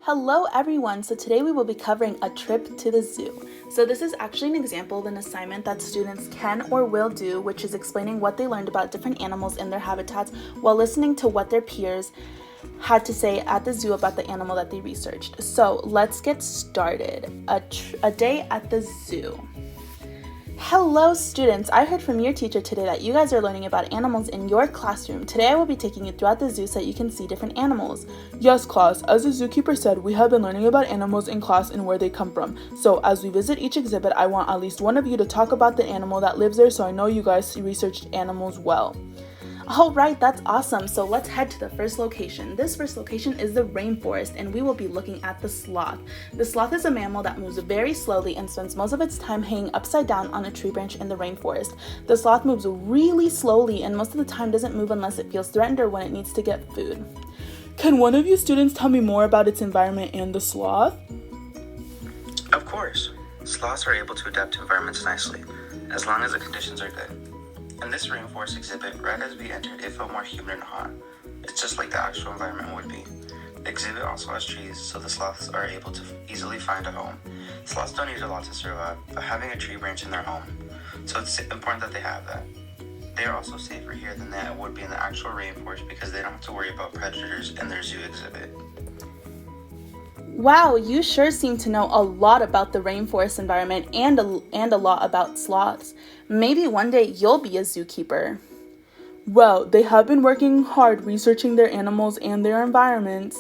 Hello everyone, so today we will be covering a trip to the zoo. So this is actually an example of an assignment that students can or will do, which is explaining what they learned about different animals in their habitats while listening to what their peers had to say at the zoo about the animal that they researched. So let's get started. A day at the zoo. Hello students, I heard from your teacher today that you guys are learning about animals in your classroom. Today I will be taking you throughout the zoo so that you can see different animals. Yes class, as the zookeeper said, we have been learning about animals in class and where they come from. So as we visit each exhibit, I want at least one of you to talk about the animal that lives there so I know you guys researched animals well. Alright, that's awesome. So let's head to the first location. This first location is the rainforest, and we will be looking at the sloth. The sloth is a mammal that moves very slowly and spends most of its time hanging upside down on a tree branch in the rainforest. The sloth moves really slowly and most of the time doesn't move unless it feels threatened or when it needs to get food. Can one of you students tell me more about its environment and the sloth? Of course. Sloths are able to adapt to environments nicely, as long as the conditions are good. In this rainforest exhibit, right as we entered, it felt more humid and hot. It's just like the actual environment would be. The exhibit also has trees, so the sloths are able to easily find a home. Sloths don't need a lot to survive, but having a tree branch in their home, so it's important that they have that. They are also safer here than they would be in the actual rainforest because they don't have to worry about predators in their zoo exhibit. Wow, you sure seem to know a lot about the rainforest environment and a lot about sloths. Maybe one day you'll be a zookeeper. Well, they have been working hard researching their animals and their environments.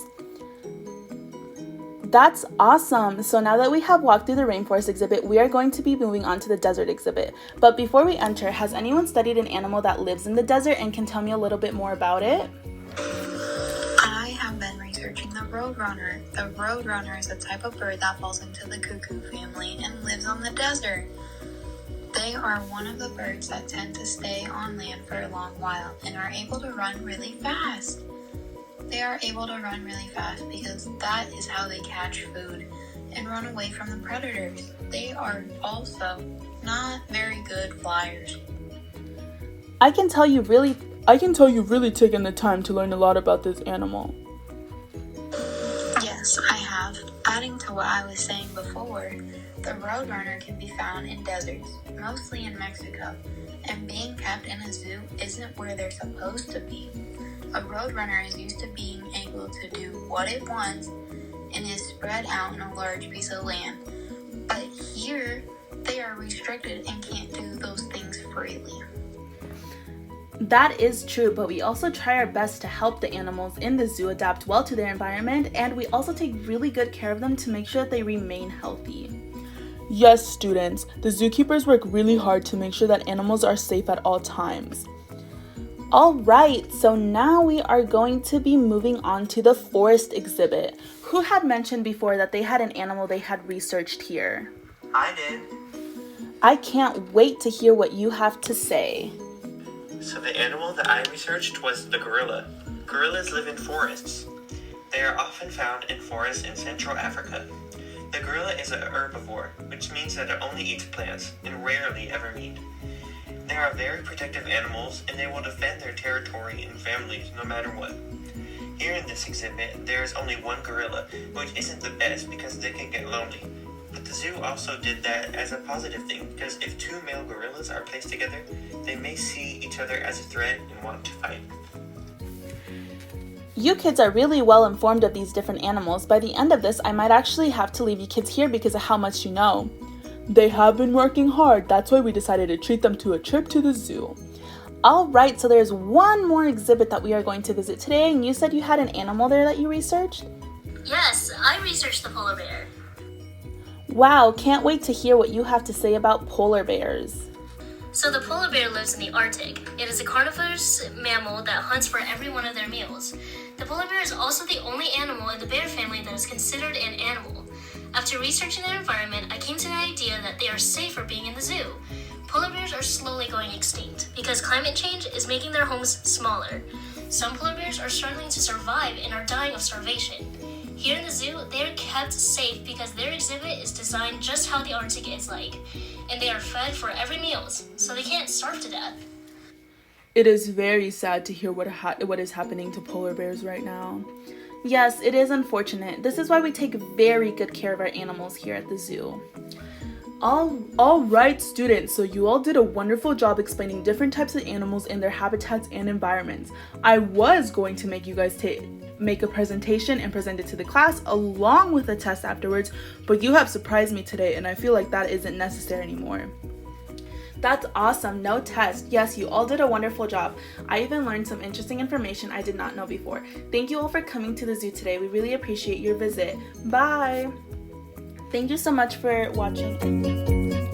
That's awesome! So now that we have walked through the rainforest exhibit, we are going to be moving on to the desert exhibit. But before we enter, has anyone studied an animal that lives in the desert and can tell me a little bit more about it? I have been researching the roadrunner. The roadrunner is a type of bird that falls into the cuckoo family and lives on the desert. They are one of the birds that tend to stay on land for a long while and are able to run really fast. They are able to run really fast because that is how they catch food and run away from the predators. They are also not very good flyers. I can tell you've really taken the time to learn a lot about this animal. Yes, I have. Adding to what I was saying before, the roadrunner can be found in deserts, mostly in Mexico, and being kept in a zoo isn't where they're supposed to be. A roadrunner is used to being able to do what it wants and is spread out in a large piece of land. But here, they are restricted and can't do those things freely. That is true, but we also try our best to help the animals in the zoo adapt well to their environment, and we also take really good care of them to make sure that they remain healthy. Yes, students, the zookeepers work really hard to make sure that animals are safe at all times. Alright, so now we are going to be moving on to the forest exhibit. Who had mentioned before that they had an animal they had researched here? I did. I can't wait to hear what you have to say. So the animal that I researched was the gorilla. Gorillas live in forests. They are often found in forests in Central Africa. The gorilla is an herbivore, which means that it only eats plants and rarely ever meat. They are very protective animals and they will defend their territory and families no matter what. Here in this exhibit, there is only one gorilla, which isn't the best because they can get lonely. But the zoo also did that as a positive thing because if two male gorillas are placed together, they may see each other as a threat and want to fight. You kids are really well informed of these different animals. By the end of this, I might actually have to leave you kids here because of how much you know. They have been working hard. That's why we decided to treat them to a trip to the zoo. Alright, so there's one more exhibit that we are going to visit today, and you said you had an animal there that you researched? Yes, I researched the polar bear. Wow, can't wait to hear what you have to say about polar bears. So the polar bear lives in the Arctic. It is a carnivorous mammal that hunts for every one of their meals. The polar bear is also the only animal in the bear family that is considered an animal. After researching their environment, I came to the idea that they are safer being in the zoo. Polar bears are slowly going extinct because climate change is making their homes smaller. Some polar bears are struggling to survive and are dying of starvation. Here in the zoo, they are kept safe because their exhibit is designed just how the Arctic is like, and they are fed for every meal, so they can't starve to death. It is very sad to hear what is happening to polar bears right now. Yes, it is unfortunate. This is why we take very good care of our animals here at the zoo. All right, students, so you all did a wonderful job explaining different types of animals in their habitats and environments. I was going to make you guys make a presentation and present it to the class along with a test afterwards, but you have surprised me today and I feel like that isn't necessary anymore. That's awesome, no test. Yes, you all did a wonderful job. I even learned some interesting information I did not know before. Thank you all for coming to the zoo today. We really appreciate your visit. Bye! Thank you so much for watching.